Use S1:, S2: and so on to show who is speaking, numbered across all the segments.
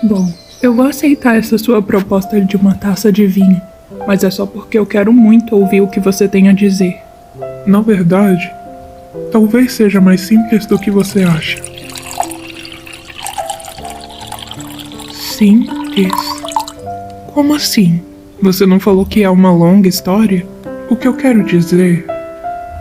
S1: Bom, eu vou aceitar essa sua proposta de uma taça de vinho, mas é só porque eu quero muito ouvir o que você tem a dizer.
S2: Na verdade, talvez seja mais simples do que você acha.
S1: Simples?
S2: Como assim? Você não falou que é uma longa história? O que eu quero dizer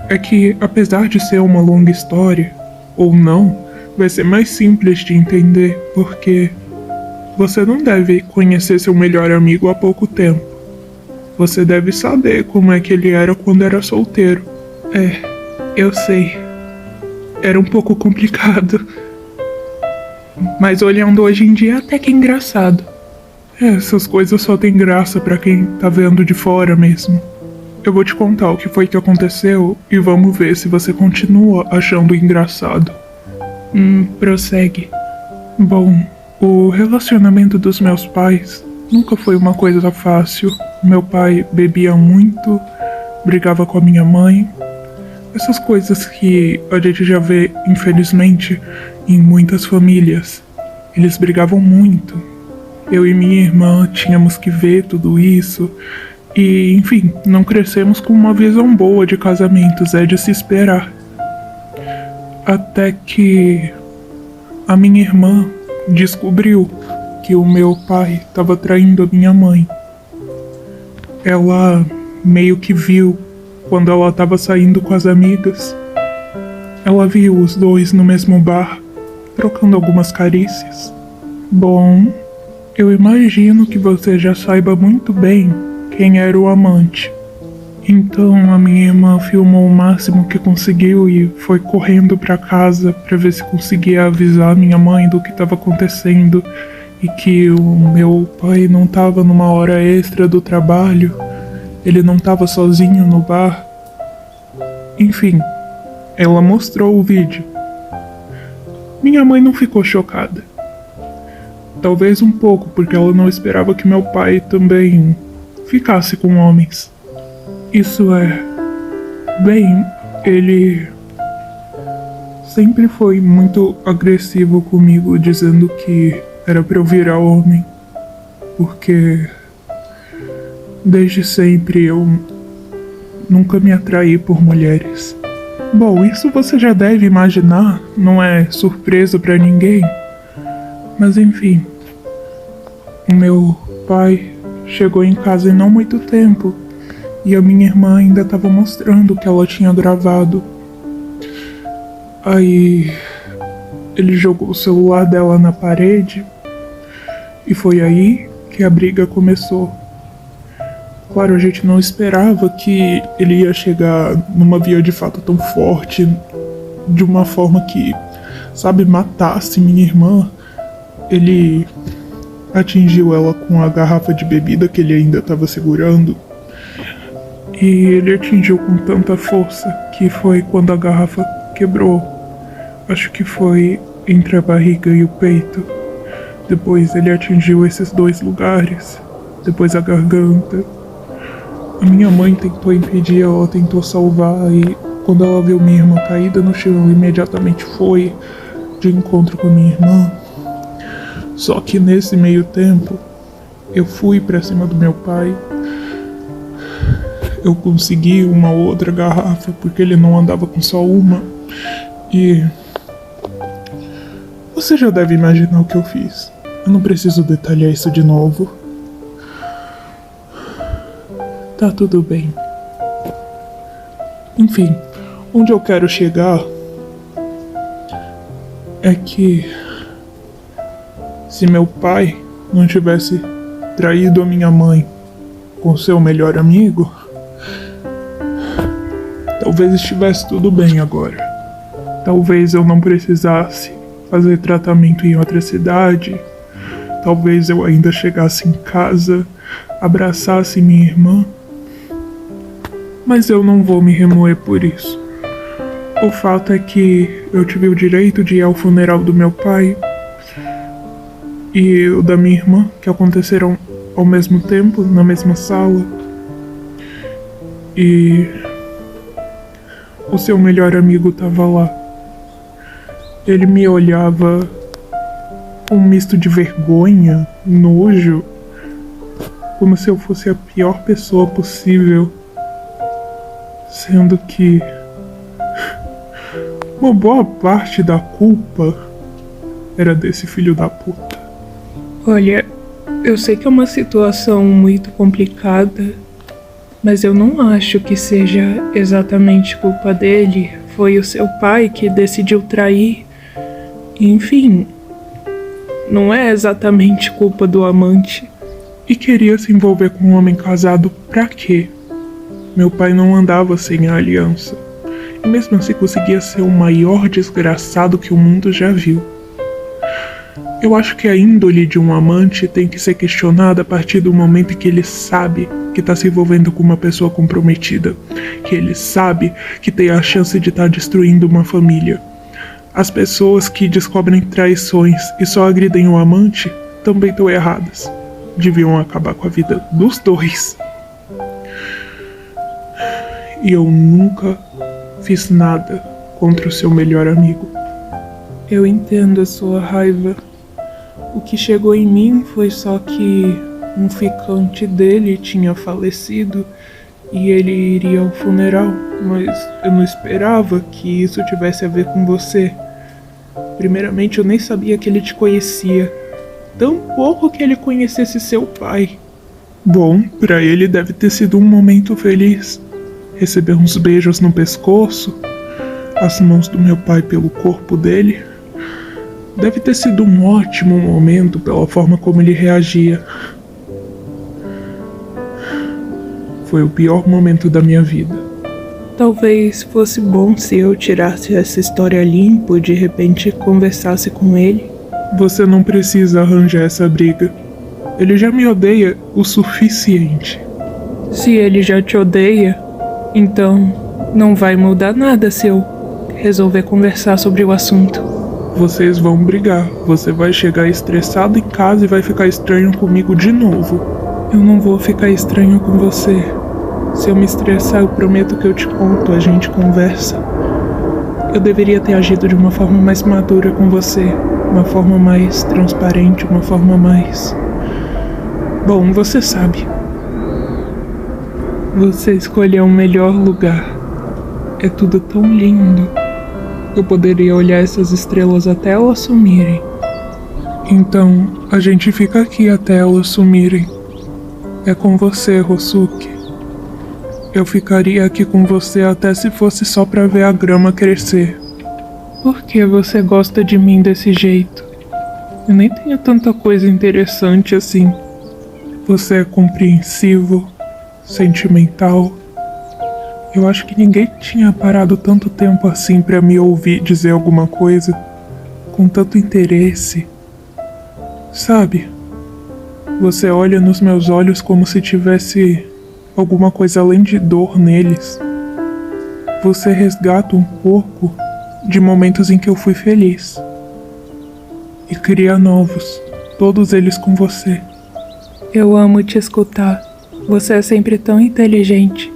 S2: é que, apesar de ser uma longa história, ou não, vai ser mais simples de entender, porque você não deve conhecer seu melhor amigo há pouco tempo. Você deve saber como é que ele era quando era solteiro.
S1: Eu sei. Era um pouco complicado. Mas olhando hoje em dia até que é engraçado.
S2: Essas coisas só têm graça pra quem tá vendo de fora mesmo. Eu vou te contar o que foi que aconteceu e vamos ver se você continua achando engraçado.
S1: Prossegue.
S2: Bom, o relacionamento dos meus pais nunca foi uma coisa fácil. Meu pai bebia muito, brigava com a minha mãe. Essas coisas que a gente já vê, infelizmente, em muitas famílias. Eles brigavam muito. Eu e minha irmã tínhamos que ver tudo isso. E, enfim, não crescemos com uma visão boa de casamentos, é de se esperar. Até que a minha irmã descobriu que o meu pai estava traindo a minha mãe. Ela meio que viu quando ela estava saindo com as amigas. Ela viu os dois no mesmo bar, trocando algumas carícias. Bom, eu imagino que você já saiba muito bem quem era o amante. Então a minha irmã filmou o máximo que conseguiu e foi correndo para casa para ver se conseguia avisar minha mãe do que estava acontecendo e que o meu pai não estava numa hora extra do trabalho, ele não estava sozinho no bar. Enfim, ela mostrou o vídeo. Minha mãe não ficou chocada. Talvez um pouco, porque ela não esperava que meu pai também ficasse com homens. Isso é... Bem, ele sempre foi muito agressivo comigo, dizendo que era pra eu virar homem. Porque desde sempre eu nunca me atraí por mulheres. Bom, isso você já deve imaginar, não é surpresa pra ninguém. Mas enfim, o meu pai chegou em casa em não muito tempo e a minha irmã ainda estava mostrando o que ela tinha gravado. Aí ele jogou o celular dela na parede e foi aí que a briga começou. Claro, a gente não esperava que ele ia chegar numa via de fato tão forte, de uma forma que, sabe, matasse minha irmã. Ele atingiu ela com a garrafa de bebida que ele ainda estava segurando. E ele atingiu com tanta força que foi quando a garrafa quebrou. Acho que foi entre a barriga e o peito. Depois ele atingiu esses dois lugares. Depois a garganta. A minha mãe tentou impedir, ela tentou salvar e quando ela viu minha irmã caída no chão, imediatamente foi de encontro com a minha irmã. Só que nesse meio tempo, eu fui pra cima do meu pai. Eu consegui uma outra garrafa, porque ele não andava com só uma. E você já deve imaginar o que eu fiz. Eu não preciso detalhar isso de novo. Tá tudo bem. Enfim, onde eu quero chegar é que se meu pai não tivesse traído a minha mãe com seu melhor amigo, talvez estivesse tudo bem agora. Talvez eu não precisasse fazer tratamento em outra cidade. Talvez eu ainda chegasse em casa, abraçasse minha irmã. Mas eu não vou me remoer por isso. O fato é que eu tive o direito de ir ao funeral do meu pai e o da minha irmã, que aconteceram ao mesmo tempo, na mesma sala. E o seu melhor amigo estava lá. Ele me olhava Um misto de vergonha, nojo, como se eu fosse a pior pessoa possível, sendo que uma boa parte da culpa era desse filho da puta.
S1: Olha, eu sei que é uma situação muito complicada, mas eu não acho que seja exatamente culpa dele. Foi o seu pai que decidiu trair. Enfim, não é exatamente culpa do amante.
S2: E queria se envolver com um homem casado pra quê? Meu pai não andava sem a aliança. E mesmo assim conseguia ser o maior desgraçado que o mundo já viu. Eu acho que a índole de um amante tem que ser questionada a partir do momento em que ele sabe que está se envolvendo com uma pessoa comprometida, que ele sabe que tem a chance de estar destruindo uma família. As pessoas que descobrem traições e só agridem o amante também estão erradas. Deviam acabar com a vida dos dois. E eu nunca fiz nada contra o seu melhor amigo.
S1: Eu entendo a sua raiva. O que chegou em mim foi só que um ficante dele tinha falecido e ele iria ao funeral, mas eu não esperava que isso tivesse a ver com você. Primeiramente, eu nem sabia que ele te conhecia, tampouco que ele conhecesse seu pai.
S2: Bom, pra ele deve ter sido um momento feliz. Receber uns beijos no pescoço, as mãos do meu pai pelo corpo dele. Deve ter sido um ótimo momento pela forma como ele reagia. Foi o pior momento da minha vida.
S1: Talvez fosse bom se eu tirasse essa história limpo e de repente conversasse com ele.
S2: Você não precisa arranjar essa briga. Ele já me odeia o suficiente.
S1: Se ele já te odeia, então não vai mudar nada se eu resolver conversar sobre o assunto.
S2: Vocês vão brigar. Você vai chegar estressado em casa e vai ficar estranho comigo de novo.
S1: Eu não vou ficar estranho com você. Se eu me estressar, eu prometo que eu te conto, a gente conversa. Eu deveria ter agido de uma forma mais madura com você. Uma forma mais transparente, uma forma mais... Bom, você sabe. Você escolheu o melhor lugar. É tudo tão lindo. Eu poderia olhar essas estrelas até elas sumirem.
S2: Então, a gente fica aqui até elas sumirem. É com você, Rosuke. Eu ficaria aqui com você até se fosse só pra ver a grama crescer.
S1: Por que você gosta de mim desse jeito? Eu nem tenho tanta coisa interessante assim.
S2: Você é compreensivo, sentimental. Eu acho que ninguém tinha parado tanto tempo assim pra me ouvir dizer alguma coisa, com tanto interesse. Sabe? Você olha nos meus olhos como se tivesse alguma coisa além de dor neles. Você resgata um pouco de momentos em que eu fui feliz. E cria novos, todos eles com você.
S1: Eu amo te escutar. Você é sempre tão inteligente.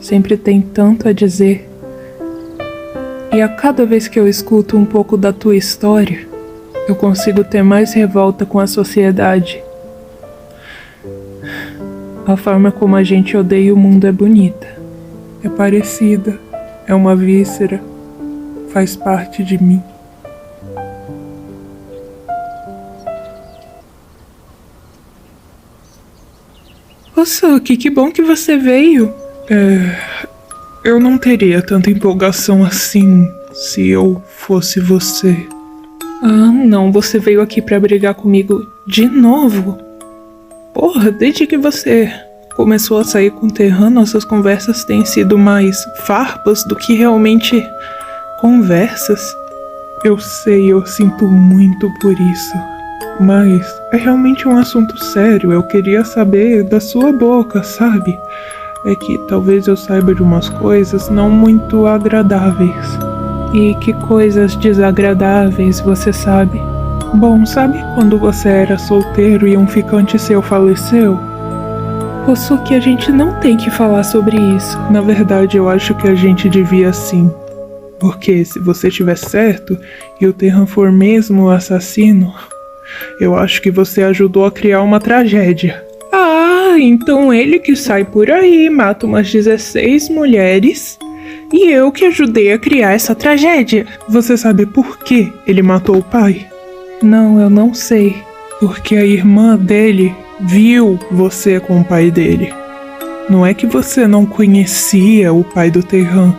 S1: Sempre tem tanto a dizer. E a cada vez que eu escuto um pouco da tua história, eu consigo ter mais revolta com a sociedade. A forma como a gente odeia o mundo é bonita. É parecida. É uma víscera. Faz parte de mim. Rosuke, que bom que você veio.
S2: Eu não teria tanta empolgação assim se eu fosse você.
S1: Ah, não, você veio aqui pra brigar comigo de novo? Porra, desde que você começou a sair com o Terran, nossas conversas têm sido mais farpas do que realmente conversas.
S2: Eu sei, eu sinto muito por isso. Mas é realmente um assunto sério, eu queria saber da sua boca, sabe? É que talvez eu saiba de umas coisas não muito agradáveis.
S1: E que coisas desagradáveis você sabe?
S2: Bom, sabe quando você era solteiro e um ficante seu faleceu?
S1: Rosuke, a gente não tem que falar sobre isso.
S2: Na verdade, eu acho que a gente devia sim. Porque se você estiver certo e o Terran for mesmo o assassino,
S1: Eu acho que você ajudou a criar uma tragédia. Ah, então ele que sai por aí, mata umas 16 mulheres e eu que ajudei a criar essa tragédia. Você sabe por que ele matou o pai? Não, eu não sei. Porque a irmã dele viu você com o pai dele. Não é que você não conhecia o pai do Terran.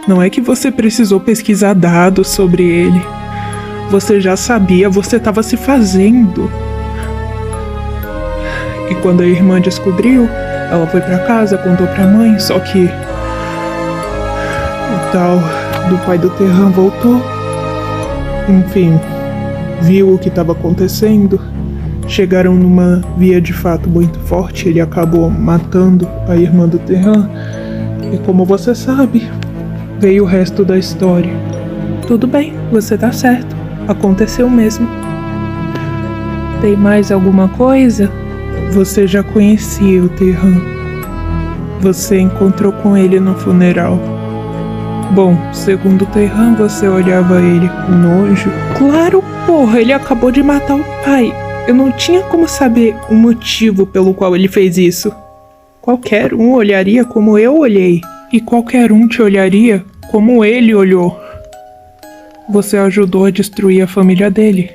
S1: Não é que você precisou pesquisar dados sobre ele. Você já sabia, você estava se fazendo. E quando a irmã descobriu, ela foi pra casa, contou pra mãe, só que o tal do pai do Terran voltou. Enfim, viu o que estava acontecendo. Chegaram numa via de fato muito forte, ele acabou matando a irmã do Terran. E como você sabe, veio o resto da história. Tudo bem, você tá certo. Aconteceu mesmo. Tem mais alguma coisa? Você já conhecia o Terran. Você encontrou com ele no funeral. Bom, segundo o Terran, você olhava ele com nojo. Claro, porra, ele acabou de matar o pai. Eu não tinha como saber o motivo pelo qual ele fez isso. Qualquer um olharia como eu olhei. E qualquer um te olharia como ele olhou. Você ajudou a destruir a família dele.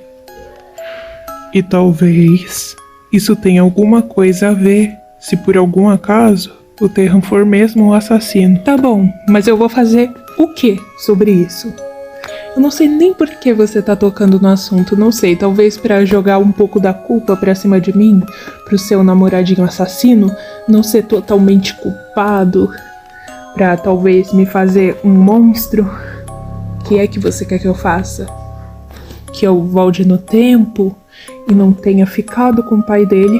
S1: E talvez isso tenha alguma coisa a ver, se por algum acaso o Terran for mesmo um assassino. Tá bom, mas eu vou fazer o que sobre isso? Eu não sei nem por que você tá tocando no assunto, não sei, talvez pra jogar um pouco da culpa pra cima de mim, pro seu namoradinho assassino não ser totalmente culpado, pra talvez me fazer um monstro. O que é que você quer que eu faça? Que eu volte no tempo e não tenha ficado com o pai dele?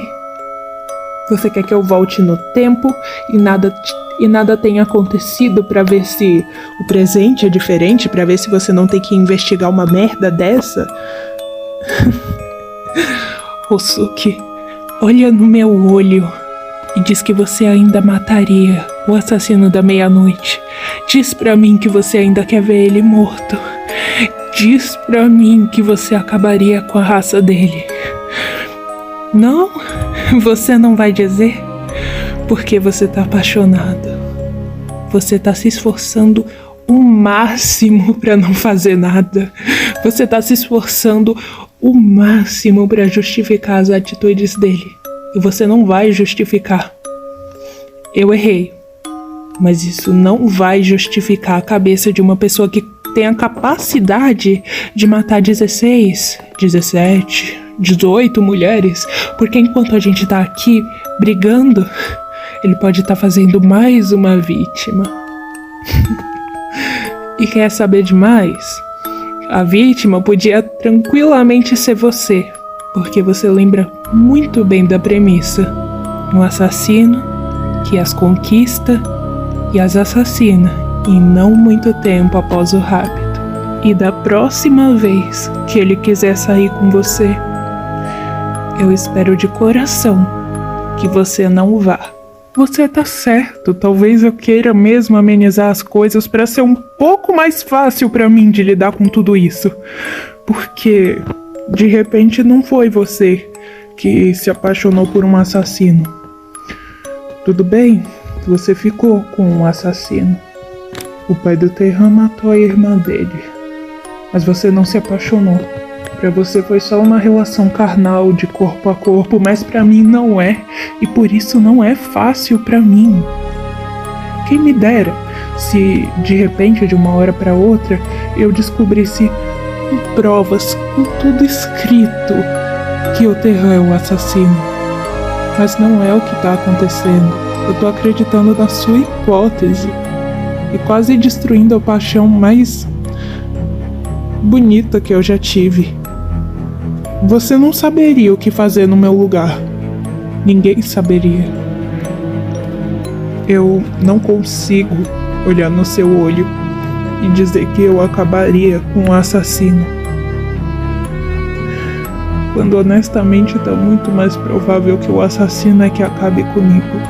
S1: Você quer que eu volte no tempo e nada tenha acontecido pra ver se o presente é diferente, pra ver se você não tem que investigar uma merda dessa? Osuki, olha no meu olho e diz que você ainda mataria o assassino da meia-noite. Diz pra mim que você ainda quer ver ele morto. Diz pra mim que você acabaria com a raça dele. Não? Você não vai dizer? Porque você tá apaixonado. Você tá se esforçando o máximo pra não fazer nada. Você tá se esforçando o máximo pra justificar as atitudes dele. E você não vai justificar. Eu errei. Mas isso não vai justificar a cabeça de uma pessoa que tem a capacidade de matar 16, 17, 18 mulheres. Porque enquanto a gente tá aqui brigando, ele pode estar fazendo mais uma vítima. E quer saber de mais? A vítima podia tranquilamente ser você, porque você lembra muito bem da premissa. Um assassino que as conquista e as assassina em não muito tempo após o rapto. E da próxima vez que ele quiser sair com você, eu espero de coração que você não vá. Você tá certo, talvez eu queira mesmo amenizar as coisas para ser um pouco mais fácil para mim de lidar com tudo isso. Porque, de repente, não foi você que se apaixonou por um assassino. Tudo bem, você ficou com um assassino. O pai do Terran matou a irmã dele. Mas você não se apaixonou. Pra você foi só uma relação carnal de corpo a corpo, mas pra mim não é, e por isso não é fácil pra mim. Quem me dera se de repente, de uma hora pra outra, eu descobrisse com provas, com tudo escrito, que o Terran é o assassino. Mas não é o que tá acontecendo. Eu tô acreditando na sua hipótese e quase destruindo a paixão mais bonita que eu já tive. Você não saberia o que fazer no meu lugar. Ninguém saberia. Eu não consigo olhar no seu olho e dizer que eu acabaria com o assassino. Quando honestamente tá muito mais provável que o assassino é que acabe comigo.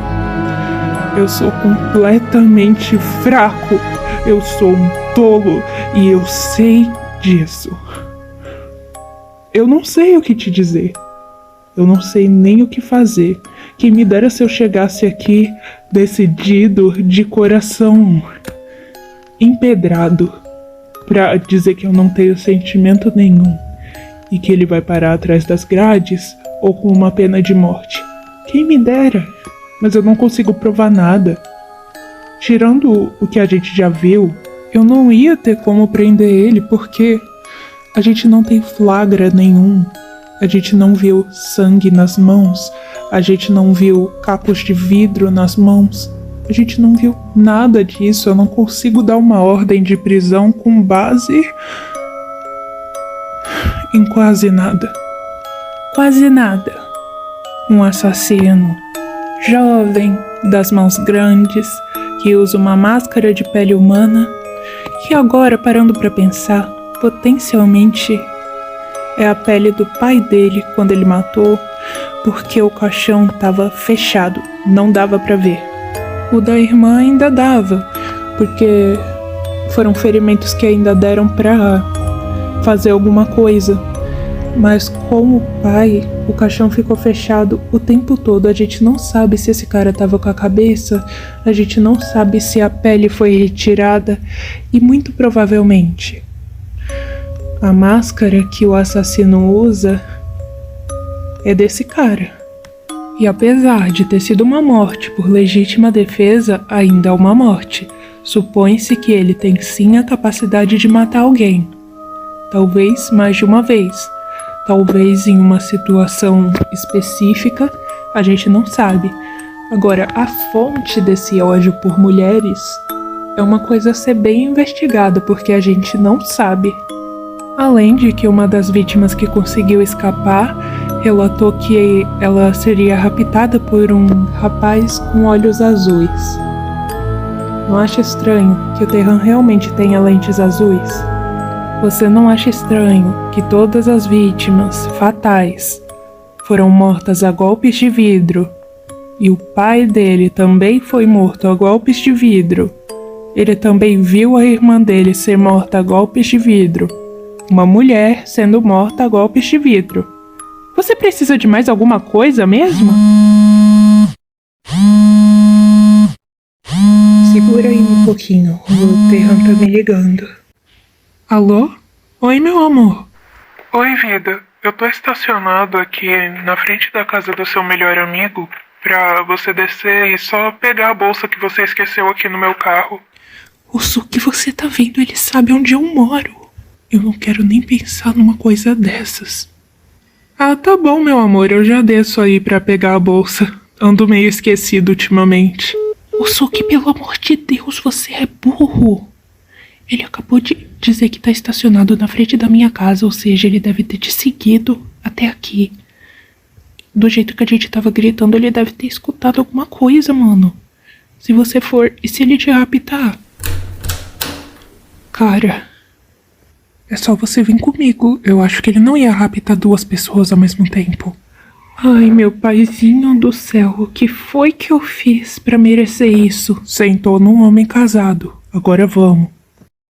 S1: Eu sou completamente fraco. Eu sou um tolo e eu sei disso. Eu não sei o que te dizer. Eu não sei nem o que fazer. Quem me dera se eu chegasse aqui decidido, de coração empedrado, pra dizer que eu não tenho sentimento nenhum e que ele vai parar atrás das grades ou com uma pena de morte. Quem me dera, mas eu não consigo provar nada. Tirando o que a gente já viu, eu não ia ter como prender ele porque a gente não tem flagra nenhum. A gente não viu sangue nas mãos, a gente não viu cacos de vidro nas mãos, a gente não viu nada disso. Eu não consigo dar uma ordem de prisão com base em quase nada. Quase nada. Um assassino jovem, das mãos grandes, que usa uma máscara de pele humana, que agora, parando pra pensar, potencialmente é a pele do pai dele quando ele matou, porque o caixão estava fechado, não dava pra ver. O da irmã ainda dava, porque foram ferimentos que ainda deram pra fazer alguma coisa. Mas com o pai, o caixão ficou fechado o tempo todo. A gente não sabe se esse cara tava com a cabeça, a gente não sabe se a pele foi retirada e muito provavelmente a máscara que o assassino usa é desse cara. E apesar de ter sido uma morte por legítima defesa, ainda é uma morte. Supõe-se que ele tem sim a capacidade de matar alguém. Talvez mais de uma vez. Talvez em uma situação específica, a gente não sabe. Agora, a fonte desse ódio por mulheres é uma coisa a ser bem investigada, porque a gente não sabe. Além de que uma das vítimas que conseguiu escapar relatou que ela seria raptada por um rapaz com olhos azuis. Não acha estranho que o Terran realmente tenha lentes azuis? Você não acha estranho que todas as vítimas fatais foram mortas a golpes de vidro e o pai dele também foi morto a golpes de vidro? Ele também viu a irmã dele ser morta a golpes de vidro. Uma mulher sendo morta a golpes de vidro. Você precisa de mais alguma coisa mesmo? Segura aí um pouquinho, o Terran tá me ligando. Alô? Oi, meu amor.
S2: Oi, vida. Eu tô estacionado aqui na frente da casa do seu melhor amigo pra você descer e só pegar a bolsa que você esqueceu aqui no meu carro.
S1: O que você tá vendo, ele sabe onde eu moro. Eu não quero nem pensar numa coisa dessas. Ah, tá bom, meu amor, eu já desço aí pra pegar a bolsa. Ando meio esquecido ultimamente. Que pelo amor de Deus, você é burro. Ele acabou de dizer que tá estacionado na frente da minha casa, ou seja, ele deve ter te seguido até aqui. Do jeito que a gente tava gritando, ele deve ter escutado alguma coisa, mano. Se você for, e se ele te raptar? Cara, é só você vir comigo. Eu acho que ele não ia raptar duas pessoas ao mesmo tempo. Ai, meu paizinho do céu, o que foi que eu fiz pra merecer isso? Sentou num homem casado. Agora vamos.